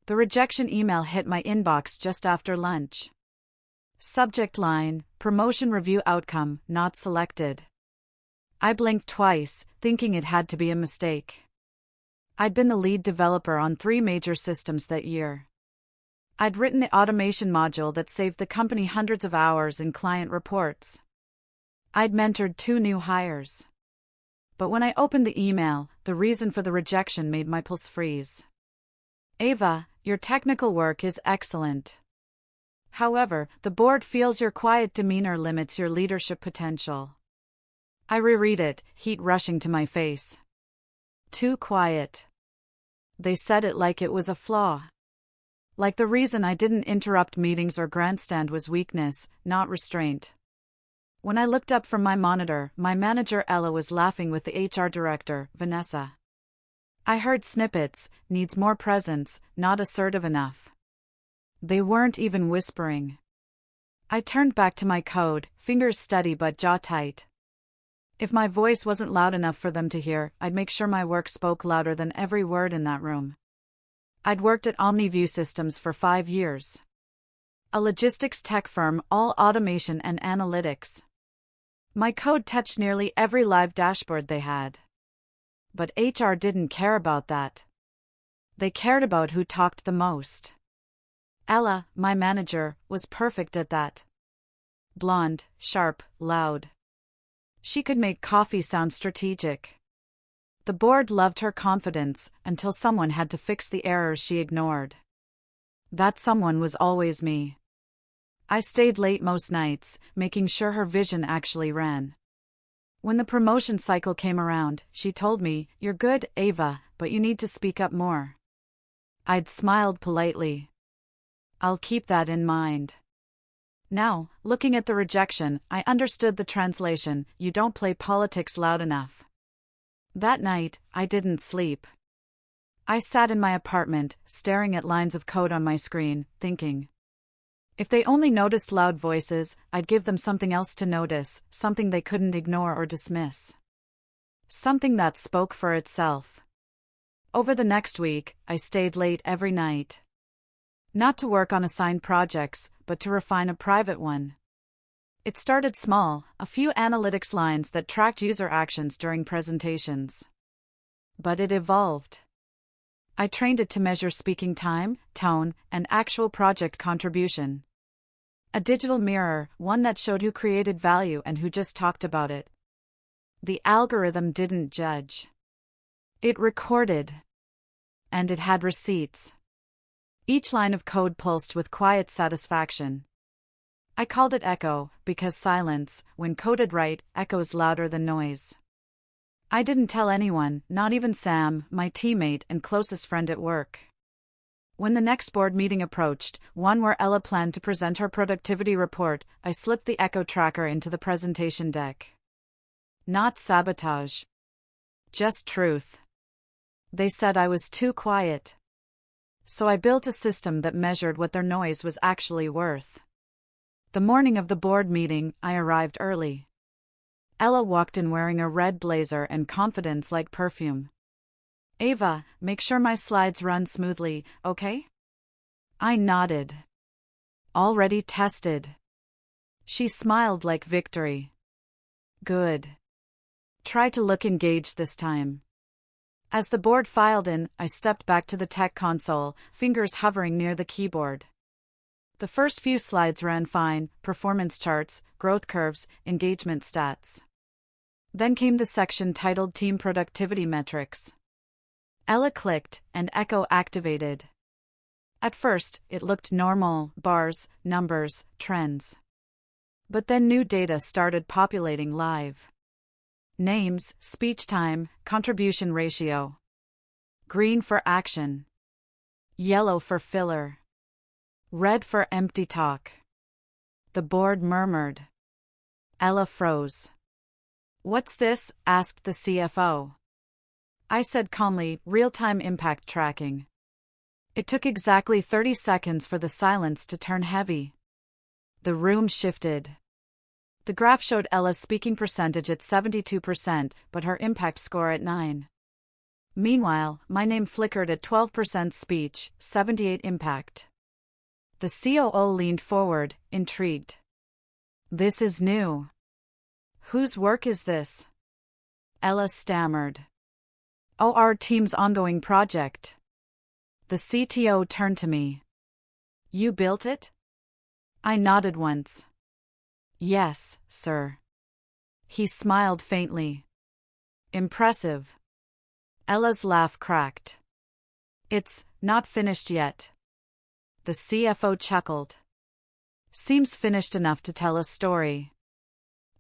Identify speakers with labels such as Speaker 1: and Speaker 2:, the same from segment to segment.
Speaker 1: The rejection email hit my inbox just after lunch. Subject line, promotion review outcome, not selected. I blinked twice, thinking it had to be a mistake. I'd been the lead developer on 3 major systems that year. I'd written the automation module that saved the company hundreds of hours in client reports. I'd mentored 2 new hires. But when I opened the email, the reason for the rejection made my pulse freeze. Ava, your technical work is excellent. However, the board feels your quiet demeanor limits your leadership potential. I reread it, heat rushing to my face. Too quiet. They said it like it was a flaw. Like the reason I didn't interrupt meetings or grandstand was weakness, not restraint. When I looked up from my monitor, my manager Ella was laughing with the HR director, Vanessa. I heard snippets, needs more presence, not assertive enough. They weren't even whispering. I turned back to my code, fingers steady but jaw tight. If my voice wasn't loud enough for them to hear, I'd make sure my work spoke louder than every word in that room. I'd worked at OmniView Systems for 5 years. A logistics tech firm, all automation and analytics. My code touched nearly every live dashboard they had. But HR didn't care about that. They cared about who talked the most. Ella, my manager, was perfect at that. Blonde, sharp, loud. She could make coffee sound strategic. The board loved her confidence until someone had to fix the errors she ignored. That someone was always me. I stayed late most nights, making sure her vision actually ran. When the promotion cycle came around, she told me, "You're good, Ava, but you need to speak up more." I'd smiled politely. I'll keep that in mind. Now, looking at the rejection, I understood the translation, you don't play politics loud enough. That night, I didn't sleep. I sat in my apartment, staring at lines of code on my screen, thinking. If they only noticed loud voices, I'd give them something else to notice, something they couldn't ignore or dismiss. Something that spoke for itself. Over the next week, I stayed late every night. Not to work on assigned projects, but to refine a private one. It started small, a few analytics lines that tracked user actions during presentations. But it evolved. I trained it to measure speaking time, tone, and actual project contribution. A digital mirror, one that showed who created value and who just talked about it. The algorithm didn't judge. It recorded. And it had receipts. Each line of code pulsed with quiet satisfaction. I called it echo, because silence, when coded right, echoes louder than noise. I didn't tell anyone, not even Sam, my teammate and closest friend at work. When the next board meeting approached, one where Ella planned to present her productivity report, I slipped the echo tracker into the presentation deck. Not sabotage. Just truth. They said I was too quiet. So I built a system that measured what their noise was actually worth. The morning of the board meeting, I arrived early. Ella walked in wearing a red blazer and confidence like perfume. "Ava, make sure my slides run smoothly, okay?" I nodded. "Already tested." She smiled like victory. "Good. Try to look engaged this time." As the board filed in, I stepped back to the tech console, fingers hovering near the keyboard. The first few slides ran fine, performance charts, growth curves, engagement stats. Then came the section titled Team Productivity Metrics. Ella clicked, and Echo activated. At first, it looked normal, bars, numbers, trends. But then new data started populating live. Names, speech time, contribution ratio. Green for action. Yellow for filler. Red for empty talk. The board murmured. Ella froze. "What's this?" asked the CFO. I said calmly, "Real-time impact tracking." It took exactly 30 seconds for the silence to turn heavy. The room shifted. The graph showed Ella's speaking percentage at 72%, but her impact score at 9. Meanwhile, my name flickered at 12% speech, 78 impact. The COO leaned forward, intrigued. This is new. Whose work is this? Ella stammered. Oh, our team's ongoing project. The CTO turned to me. You built it? I nodded once. Yes, sir. He smiled faintly. Impressive. Ella's laugh cracked. It's not finished yet. The CFO chuckled. Seems finished enough to tell a story.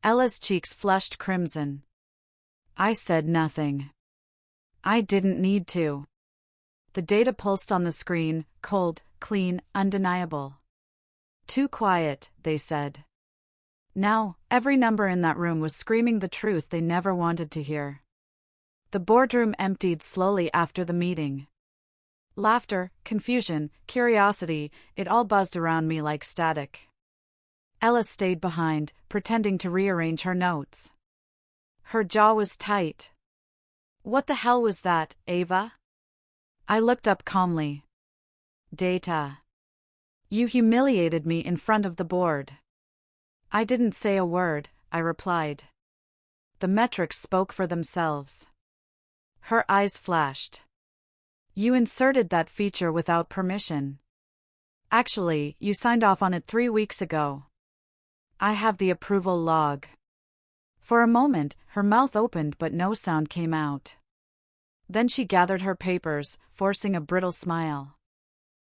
Speaker 1: Ella's cheeks flushed crimson. I said nothing. I didn't need to. The data pulsed on the screen, cold, clean, undeniable. Too quiet, they said. Now, every number in that room was screaming the truth they never wanted to hear. The boardroom emptied slowly after the meeting. Laughter, confusion, curiosity, it all buzzed around me like static. Ella stayed behind, pretending to rearrange her notes. Her jaw was tight. What the hell was that, Ava? I looked up calmly. Data. You humiliated me in front of the board. I didn't say a word, I replied. The metrics spoke for themselves. Her eyes flashed. You inserted that feature without permission. Actually, you signed off on it 3 weeks ago. I have the approval log. For a moment, her mouth opened but no sound came out. Then she gathered her papers, forcing a brittle smile.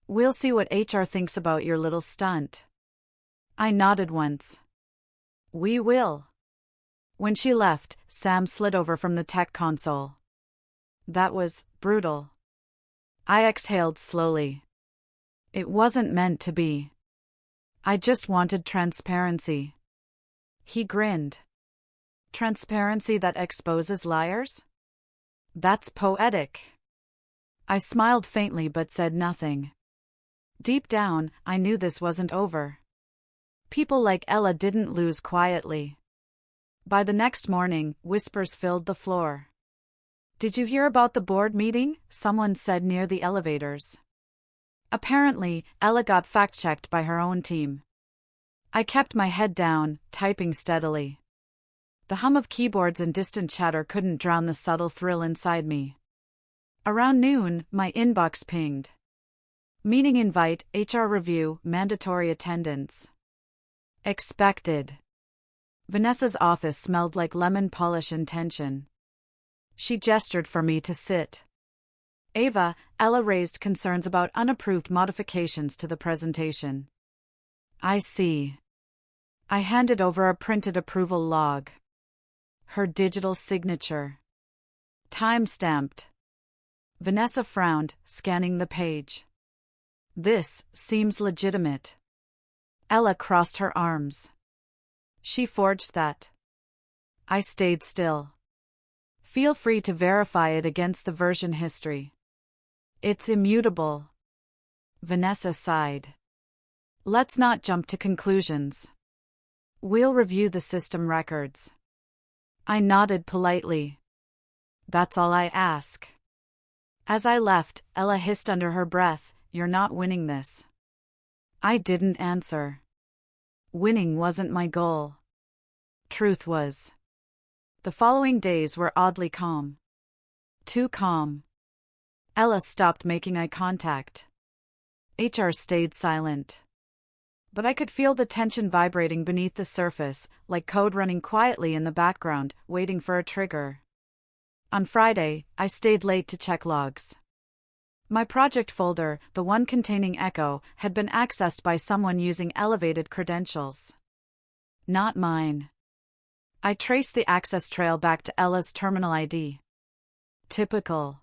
Speaker 1: We'll see what HR thinks about your little stunt. I nodded once. We will. When she left, Sam slid over from the tech console. That was brutal. I exhaled slowly. It wasn't meant to be. I just wanted transparency. He grinned. Transparency that exposes liars? That's poetic. I smiled faintly but said nothing. Deep down, I knew this wasn't over. People like Ella didn't lose quietly. By the next morning, whispers filled the floor. Did you hear about the board meeting? Someone said near the elevators. Apparently, Ella got fact-checked by her own team. I kept my head down, typing steadily. The hum of keyboards and distant chatter couldn't drown the subtle thrill inside me. Around noon, my inbox pinged. Meeting invite, HR review, mandatory attendance. Expected. Vanessa's office smelled like lemon polish and tension. She gestured for me to sit. Ava, Ella raised concerns about unapproved modifications to the presentation. I see. I handed over a printed approval log. Her digital signature. Time-stamped. Vanessa frowned, scanning the page. This seems legitimate. Ella crossed her arms. She forged that. I stayed still. Feel free to verify it against the version history. It's immutable. Vanessa sighed. Let's not jump to conclusions. We'll review the system records. I nodded politely. That's all I ask. As I left, Ella hissed under her breath, "You're not winning this." I didn't answer. Winning wasn't my goal. Truth was. The following days were oddly calm. Too calm. Ella stopped making eye contact. HR stayed silent. But I could feel the tension vibrating beneath the surface, like code running quietly in the background, waiting for a trigger. On Friday, I stayed late to check logs. My project folder, the one containing Echo, had been accessed by someone using elevated credentials. Not mine. I traced the access trail back to Ella's terminal ID. Typical.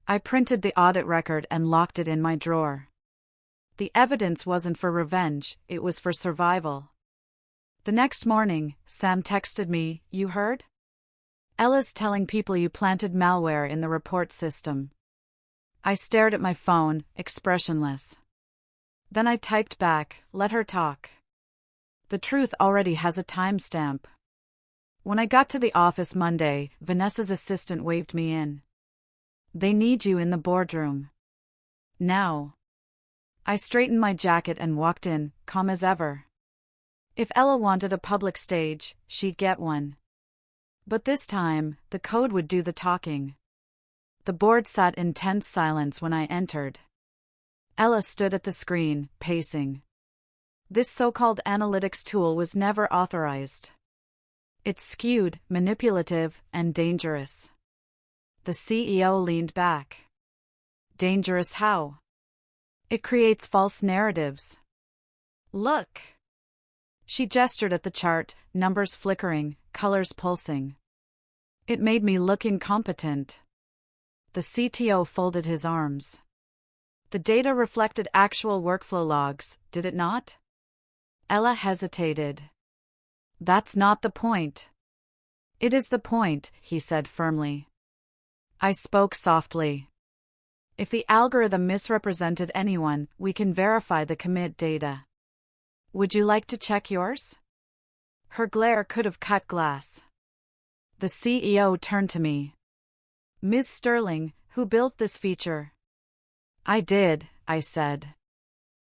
Speaker 1: I printed the audit record and locked it in my drawer. The evidence wasn't for revenge, it was for survival. The next morning, Sam texted me, "You heard? Ella's telling people you planted malware in the report system." I stared at my phone, expressionless. Then I typed back, "Let her talk. The truth already has a timestamp." When I got to the office Monday, Vanessa's assistant waved me in. They need you in the boardroom. Now. I straightened my jacket and walked in, calm as ever. If Ella wanted a public stage, she'd get one. But this time, the code would do the talking. The board sat in tense silence when I entered. Ella stood at the screen, pacing. This so-called analytics tool was never authorized. It's skewed, manipulative, and dangerous. The CEO leaned back. Dangerous how? It creates false narratives. Look. She gestured at the chart, numbers flickering, colors pulsing. It made me look incompetent. The CTO folded his arms. The data reflected actual workflow logs, did it not? Ella hesitated. That's not the point. It is the point, he said firmly. I spoke softly. If the algorithm misrepresented anyone, we can verify the commit data. Would you like to check yours? Her glare could have cut glass. The CEO turned to me. Ms. Sterling, who built this feature? I did, I said.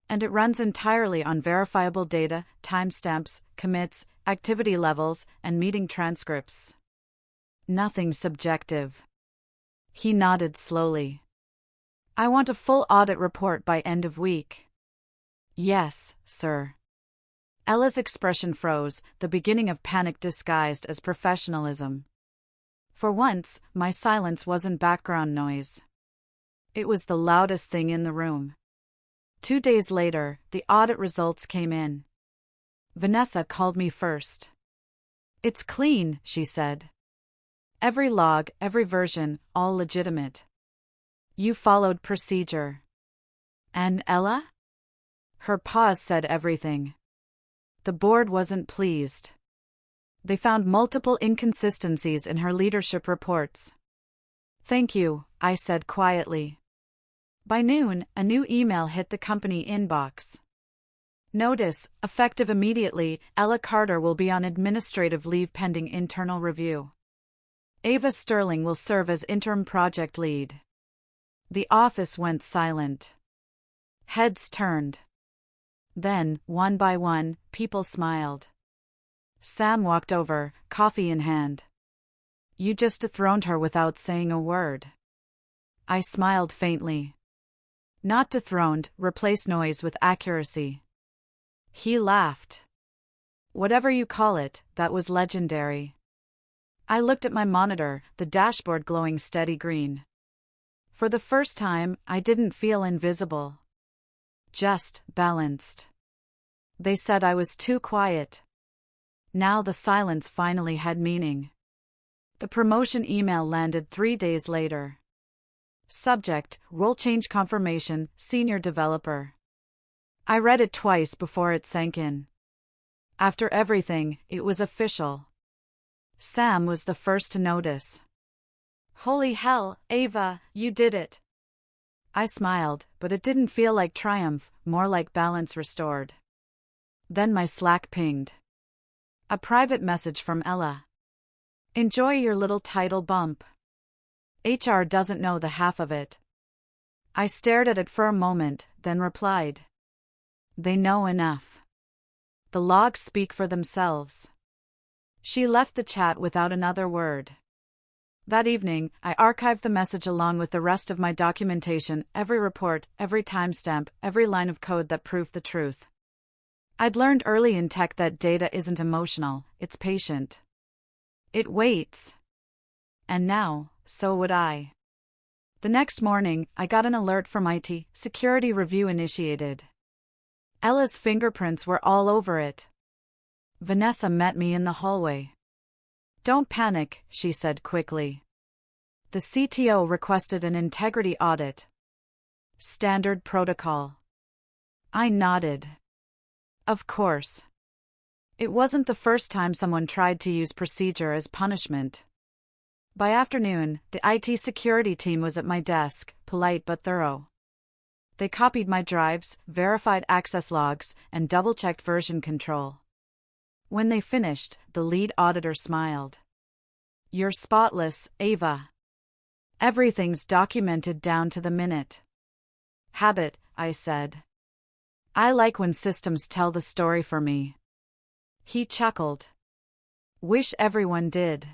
Speaker 1: And it runs entirely on verifiable data, timestamps, commits, activity levels, and meeting transcripts. Nothing subjective. He nodded slowly. I want a full audit report by end of week. Yes, sir. Ella's expression froze, the beginning of panic disguised as professionalism. For once, my silence wasn't background noise. It was the loudest thing in the room. 2 days later, the audit results came in. Vanessa called me first. It's clean, she said. Every log, every version, all legitimate. You followed procedure. And Ella? Her pause said everything. The board wasn't pleased. They found multiple inconsistencies in her leadership reports. Thank you, I said quietly. By noon, a new email hit the company inbox. Notice, effective immediately, Ella Carter will be on administrative leave pending internal review. Ava Sterling will serve as interim project lead. The office went silent. Heads turned. Then, one by one, people smiled. Sam walked over, coffee in hand. You just dethroned her without saying a word. I smiled faintly. Not dethroned, replace noise with accuracy. He laughed. Whatever you call it, that was legendary. I looked at my monitor, the dashboard glowing steady green. For the first time, I didn't feel invisible. Just balanced. They said I was too quiet. Now the silence finally had meaning. The promotion email landed 3 days later. Subject, role change confirmation, senior developer. I read it twice before it sank in. After everything, it was official. Sam was the first to notice. Holy hell, Ava, you did it. I smiled, but it didn't feel like triumph, more like balance restored. Then my Slack pinged. A private message from Ella. Enjoy your little title bump. HR doesn't know the half of it. I stared at it for a moment, then replied. They know enough. The logs speak for themselves. She left the chat without another word. That evening, I archived the message along with the rest of my documentation, every report, every timestamp, every line of code that proved the truth. I'd learned early in tech that data isn't emotional, it's patient. It waits. And now, so would I. The next morning, I got an alert from IT, security review initiated. Ella's fingerprints were all over it. Vanessa met me in the hallway. Don't panic, she said quickly. The CTO requested an integrity audit. Standard protocol. I nodded. Of course. It wasn't the first time someone tried to use procedure as punishment. By afternoon, the IT security team was at my desk, polite but thorough. They copied my drives, verified access logs, and double-checked version control. When they finished, the lead auditor smiled. You're spotless, Ava. Everything's documented down to the minute. Habit, I said. I like when systems tell the story for me. He chuckled. Wish everyone did.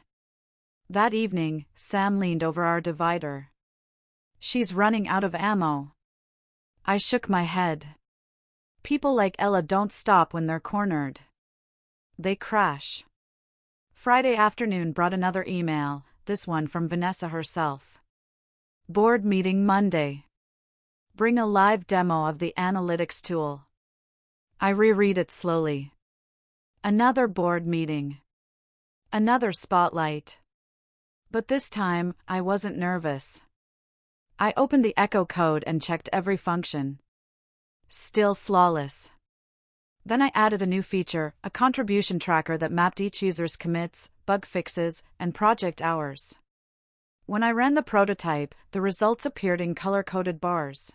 Speaker 1: That evening, Sam leaned over our divider. She's running out of ammo. I shook my head. People like Ella don't stop when they're cornered. They crash. Friday afternoon brought another email, this one from Vanessa herself. Board meeting Monday. Bring a live demo of the analytics tool. I reread it slowly. Another board meeting. Another spotlight. But this time, I wasn't nervous. I opened the Echo code and checked every function. Still flawless. Then I added a new feature, a contribution tracker that mapped each user's commits, bug fixes, and project hours. When I ran the prototype, the results appeared in color-coded bars.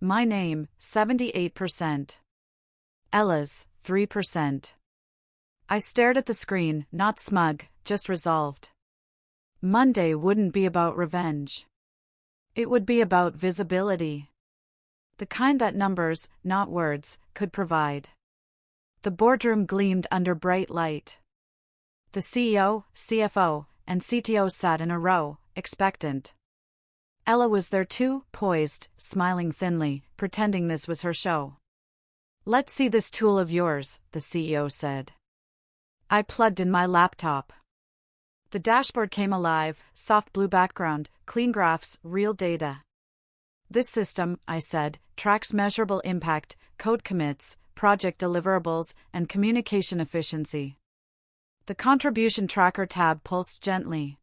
Speaker 1: My name, 78%. Ella's, 3%. I stared at the screen, not smug, just resolved. Monday wouldn't be about revenge. It would be about visibility. The kind that numbers, not words, could provide. The boardroom gleamed under bright light. The CEO, CFO, and CTO sat in a row, expectant. Ella was there too, poised, smiling thinly, pretending this was her show. Let's see this tool of yours, the CEO said. I plugged in my laptop. The dashboard came alive, soft blue background, clean graphs, real data. This system, I said, tracks measurable impact, code commits, project deliverables, and communication efficiency. The contribution tracker tab pulsed gently.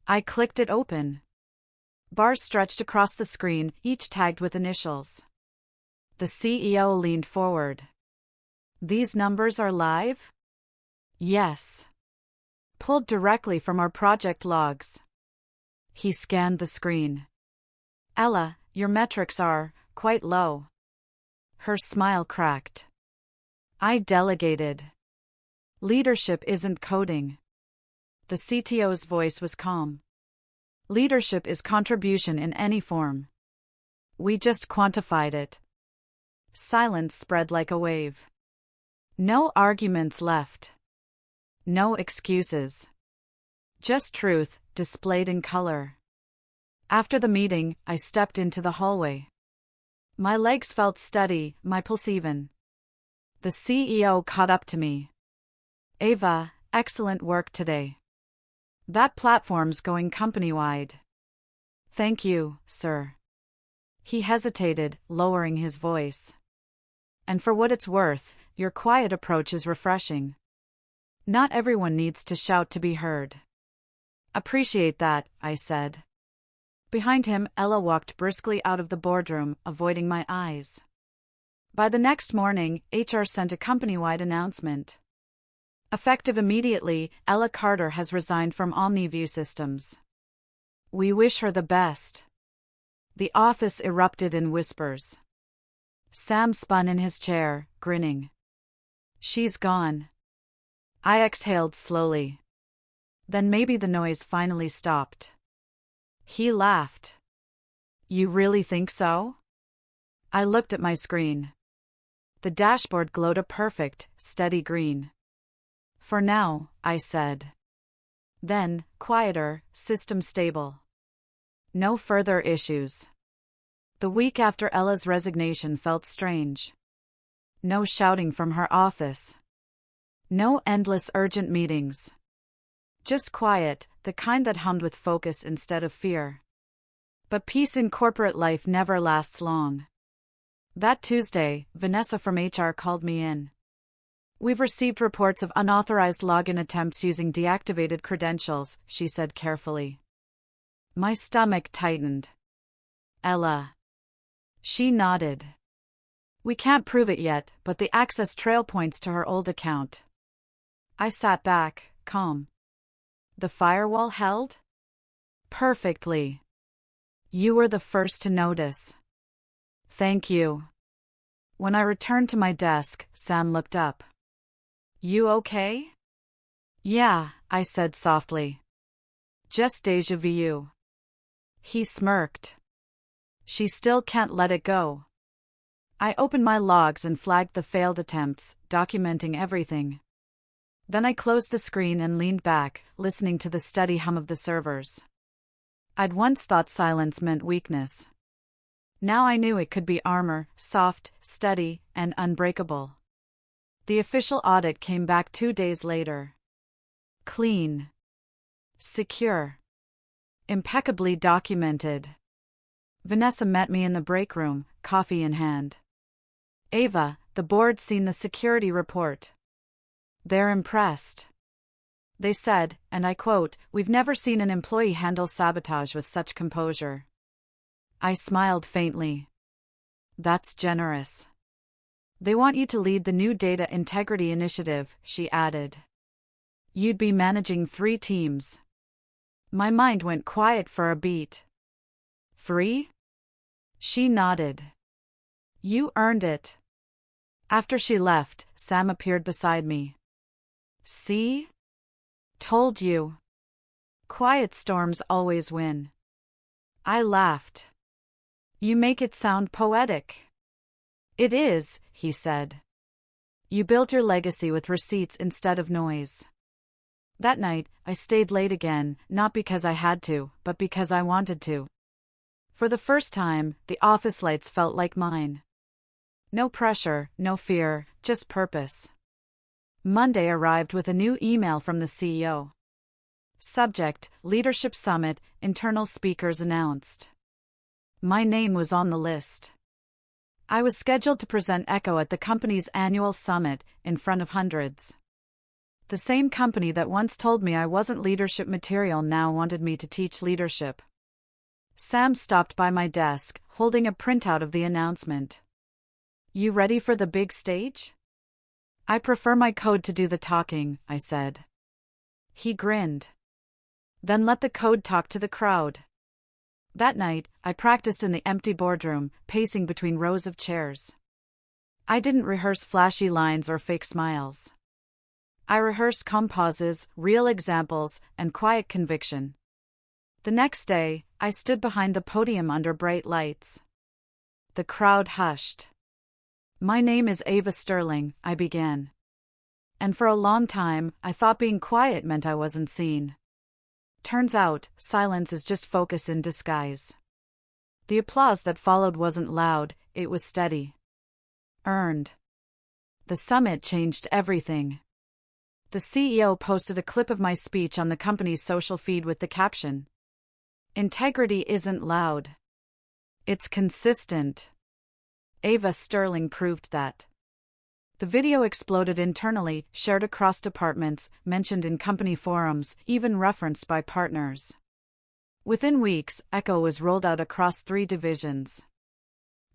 Speaker 1: I clicked it open. Bars stretched across the screen, each tagged with initials. The CEO leaned forward. These numbers are live? Yes. Pulled directly from our project logs. He scanned the screen. Ella, your metrics are quite low. Her smile cracked. I delegated. Leadership isn't coding. The CTO's voice was calm. Leadership is contribution in any form. We just quantified it. Silence spread like a wave. No arguments left. No excuses. Just truth, displayed in color. After the meeting, I stepped into the hallway. My legs felt steady, my pulse even. The CEO caught up to me. Ava, excellent work today. That platform's going company-wide. Thank you, sir. He hesitated, lowering his voice. And for what it's worth, your quiet approach is refreshing. Not everyone needs to shout to be heard. Appreciate that, I said. Behind him, Ella walked briskly out of the boardroom, avoiding my eyes. By the next morning, HR sent a company-wide announcement. Effective immediately, Ella Carter has resigned from OmniView Systems. We wish her the best. The office erupted in whispers. Sam spun in his chair, grinning. She's gone. I exhaled slowly. Then maybe the noise finally stopped. He laughed. You really think so? I looked at my screen. The dashboard glowed a perfect, steady green. For now, I said. Then, quieter, system stable. No further issues. The week after Ella's resignation felt strange. No shouting from her office. No endless urgent meetings. Just quiet, the kind that hummed with focus instead of fear. But peace in corporate life never lasts long. That Tuesday, Vanessa from HR called me in. We've received reports of unauthorized login attempts using deactivated credentials, she said carefully. My stomach tightened. Ella. She nodded. We can't prove it yet, but the access trail points to her old account. I sat back, calm. The firewall held? Perfectly. You were the first to notice. Thank you. When I returned to my desk, Sam looked up. You okay? Yeah, I said softly. Just déjà vu. He smirked. She still can't let it go. I opened my logs and flagged the failed attempts, documenting everything. Then I closed the screen and leaned back, listening to the steady hum of the servers. I'd once thought silence meant weakness. Now I knew it could be armor, soft, steady, and unbreakable. The official audit came back 2 days later. Clean. Secure. Impeccably documented. Vanessa met me in the break room, coffee in hand. Ava, the board's seen the security report. They're impressed. They said, and I quote, "We've never seen an employee handle sabotage with such composure." I smiled faintly. That's generous. They want you to lead the new data integrity initiative, she added. You'd be managing 3 teams. My mind went quiet for a beat. 3? She nodded. You earned it. After she left, Sam appeared beside me. See? Told you. Quiet storms always win. I laughed. You make it sound poetic. It is, he said. You built your legacy with receipts instead of noise. That night, I stayed late again, not because I had to, but because I wanted to. For the first time, the office lights felt like mine. No pressure, no fear, just purpose. Monday arrived with a new email from the CEO. Subject: Leadership Summit, internal speakers announced. My name was on the list. I was scheduled to present Echo at the company's annual summit, in front of hundreds. The same company that once told me I wasn't leadership material now wanted me to teach leadership. Sam stopped by my desk, holding a printout of the announcement. You ready for the big stage? I prefer my code to do the talking, I said. He grinned. Then let the code talk to the crowd. That night, I practiced in the empty boardroom, pacing between rows of chairs. I didn't rehearse flashy lines or fake smiles. I rehearsed calm pauses, real examples, and quiet conviction. The next day, I stood behind the podium under bright lights. The crowd hushed. My name is Ava Sterling, I began. And for a long time, I thought being quiet meant I wasn't seen. Turns out, silence is just focus in disguise. The applause that followed wasn't loud, it was steady. Earned. The summit changed everything. The CEO posted a clip of my speech on the company's social feed with the caption, "Integrity isn't loud. It's consistent." Ava Sterling proved that. The video exploded internally, shared across departments, mentioned in company forums, even referenced by partners. Within weeks, Echo was rolled out across 3 divisions.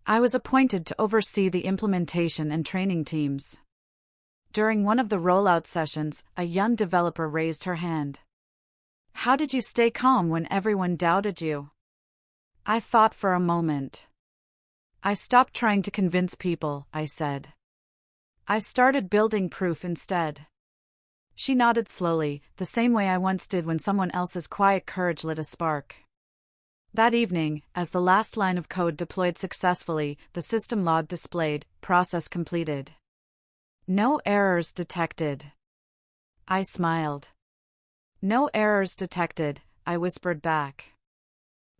Speaker 1: I was appointed to oversee the implementation and training teams. During one of the rollout sessions, a young developer raised her hand. How did you stay calm when everyone doubted you? I thought for a moment. I stopped trying to convince people, I said. I started building proof instead. She nodded slowly, the same way I once did when someone else's quiet courage lit a spark. That evening, as the last line of code deployed successfully, the system log displayed, process completed. No errors detected. I smiled. No errors detected, I whispered back.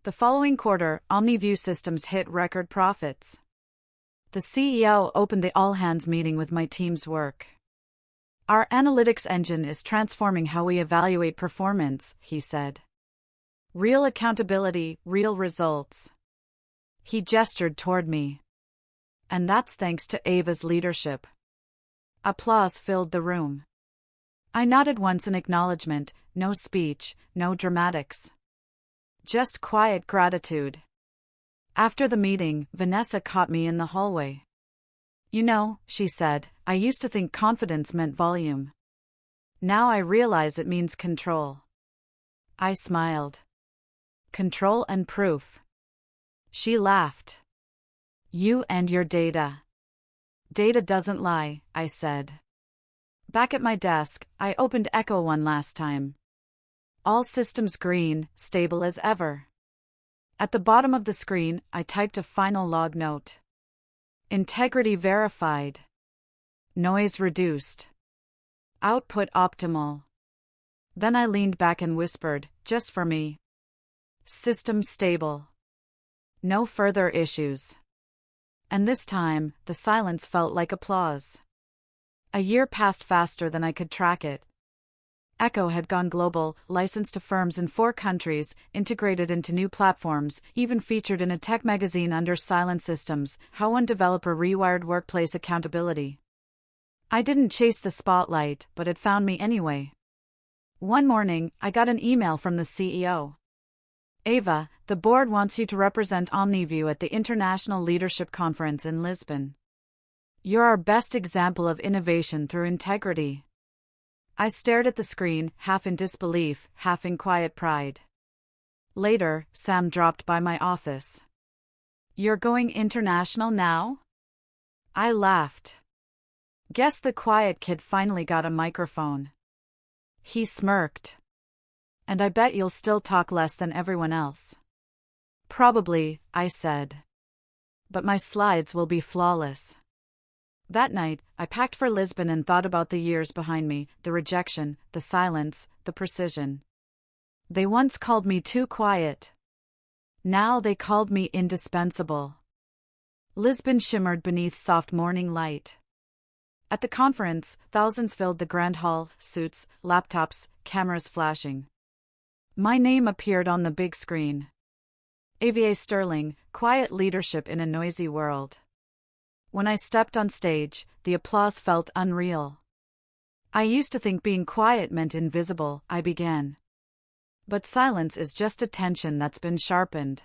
Speaker 1: The following quarter, OmniView Systems hit record profits. The CEO opened the all-hands meeting with my team's work. Our analytics engine is transforming how we evaluate performance, he said. Real accountability, real results. He gestured toward me. And that's thanks to Ava's leadership. Applause filled the room. I nodded once in acknowledgement, no speech, no dramatics. Just quiet gratitude. After the meeting, Vanessa caught me in the hallway. You know, she said, I used to think confidence meant volume. Now I realize it means control. I smiled. Control and proof. She laughed. You and your data. Data doesn't lie, I said. Back at my desk, I opened Echo one last time. All systems green, stable as ever. At the bottom of the screen, I typed a final log note. Integrity verified. Noise reduced. Output optimal. Then I leaned back and whispered, just for me. System stable. No further issues. And this time, the silence felt like applause. A year passed faster than I could track it. Echo had gone global, licensed to firms in 4 countries, integrated into new platforms, even featured in a tech magazine under Silent Systems, How One Developer Rewired Workplace Accountability. I didn't chase the spotlight, but it found me anyway. One morning, I got an email from the CEO. Ava, the board wants you to represent OmniView at the International Leadership Conference in Lisbon. You're our best example of innovation through integrity. I stared at the screen, half in disbelief, half in quiet pride. Later, Sam dropped by my office. You're going international now? I laughed. Guess the quiet kid finally got a microphone. He smirked. And I bet you'll still talk less than everyone else. Probably, I said. But my slides will be flawless. That night, I packed for Lisbon and thought about the years behind me, the rejection, the silence, the precision. They once called me too quiet. Now they called me indispensable. Lisbon shimmered beneath soft morning light. At the conference, thousands filled the grand hall, suits, laptops, cameras flashing. My name appeared on the big screen. Ava Sterling, quiet leadership in a noisy world. When I stepped on stage, the applause felt unreal. I used to think being quiet meant invisible, I began. But silence is just attention that's been sharpened.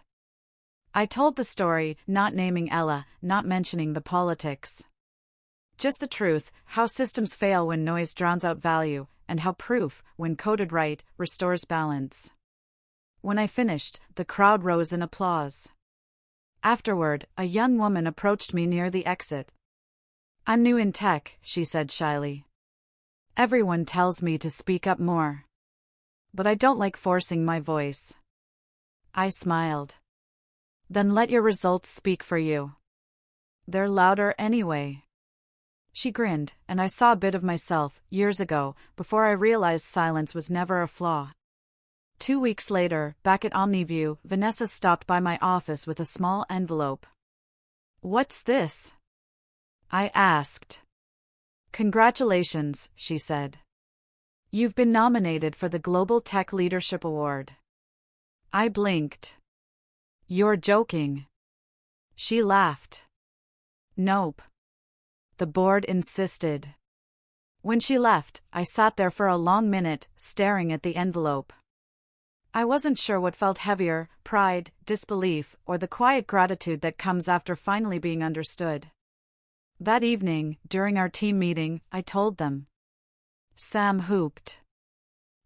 Speaker 1: I told the story, not naming Ella, not mentioning the politics. Just the truth, how systems fail when noise drowns out value, and how proof, when coded right, restores balance. When I finished, the crowd rose in applause. Afterward, a young woman approached me near the exit. I'm new in tech, she said shyly. Everyone tells me to speak up more. But I don't like forcing my voice. I smiled. Then let your results speak for you. They're louder anyway. She grinned, and I saw a bit of myself, years ago, before I realized silence was never a flaw. 2 weeks later, back at OmniView, Vanessa stopped by my office with a small envelope. What's this? I asked. Congratulations, she said. You've been nominated for the Global Tech Leadership Award. I blinked. You're joking. She laughed. Nope. The board insisted. When she left, I sat there for a long minute, staring at the envelope. I wasn't sure what felt heavier, pride, disbelief, or the quiet gratitude that comes after finally being understood. That evening, during our team meeting, I told them. Sam whooped.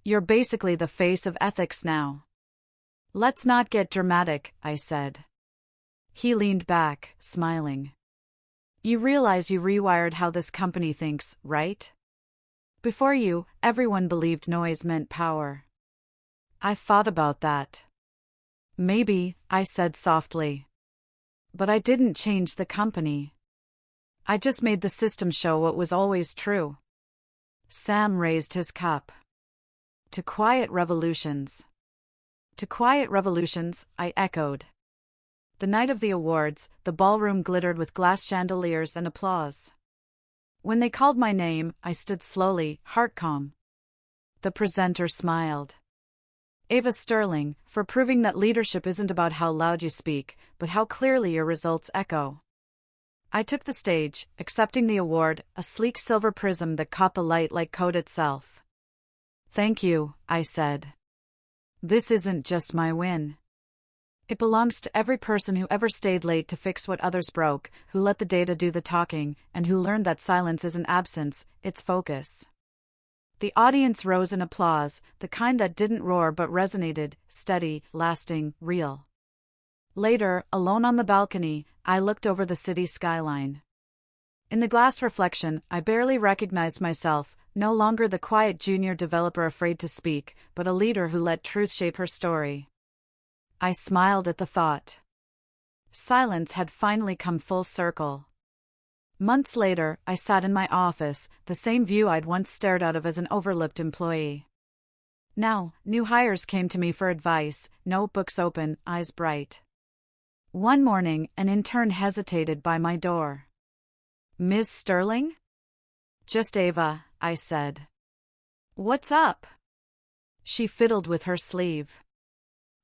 Speaker 1: You're basically the face of ethics now. Let's not get dramatic, I said. He leaned back, smiling. You realize you rewired how this company thinks, right? Before you, everyone believed noise meant power. I thought about that. Maybe, I said softly. But I didn't change the company. I just made the system show what was always true. Sam raised his cup. To quiet revolutions. To quiet revolutions, I echoed. The night of the awards, the ballroom glittered with glass chandeliers and applause. When they called my name, I stood slowly, heart calm. The presenter smiled. Ava Sterling, for proving that leadership isn't about how loud you speak, but how clearly your results echo. I took the stage, accepting the award, a sleek silver prism that caught the light like code itself. Thank you, I said. This isn't just my win. It belongs to every person who ever stayed late to fix what others broke, who let the data do the talking, and who learned that silence isn't absence, it's focus. The audience rose in applause, the kind that didn't roar but resonated, steady, lasting, real. Later, alone on the balcony, I looked over the city skyline. In the glass reflection, I barely recognized myself, no longer the quiet junior developer afraid to speak, but a leader who let truth shape her story. I smiled at the thought. Silence had finally come full circle. Months later, I sat in my office, the same view I'd once stared out of as an overlooked employee. Now, new hires came to me for advice, notebooks open, eyes bright. One morning, an intern hesitated by my door. "Ms. Sterling?" "Just Ava," I said. "What's up?" She fiddled with her sleeve.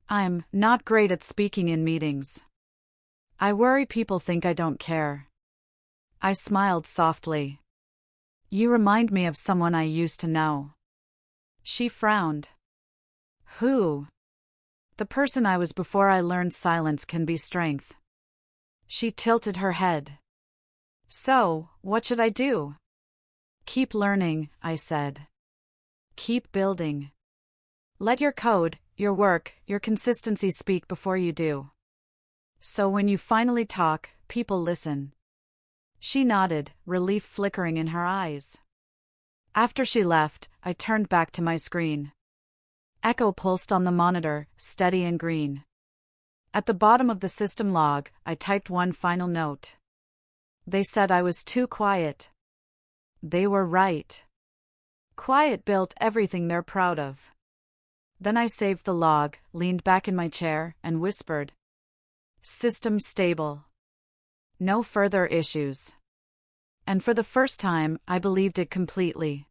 Speaker 1: "I'm not great at speaking in meetings. I worry people think I don't care." I smiled softly. "You remind me of someone I used to know." She frowned. "Who?" "The person I was before I learned silence can be strength." She tilted her head. "So, what should I do?" "Keep learning," I said. "Keep building. Let your code, your work, your consistency speak before you do. So when you finally talk, people listen." She nodded, relief flickering in her eyes. After she left, I turned back to my screen. Echo pulsed on the monitor, steady and green. At the bottom of the system log, I typed one final note. They said I was too quiet. They were right. Quiet built everything they're proud of. Then I saved the log, leaned back in my chair, and whispered, "System stable. No further issues." And for the first time, I believed it completely.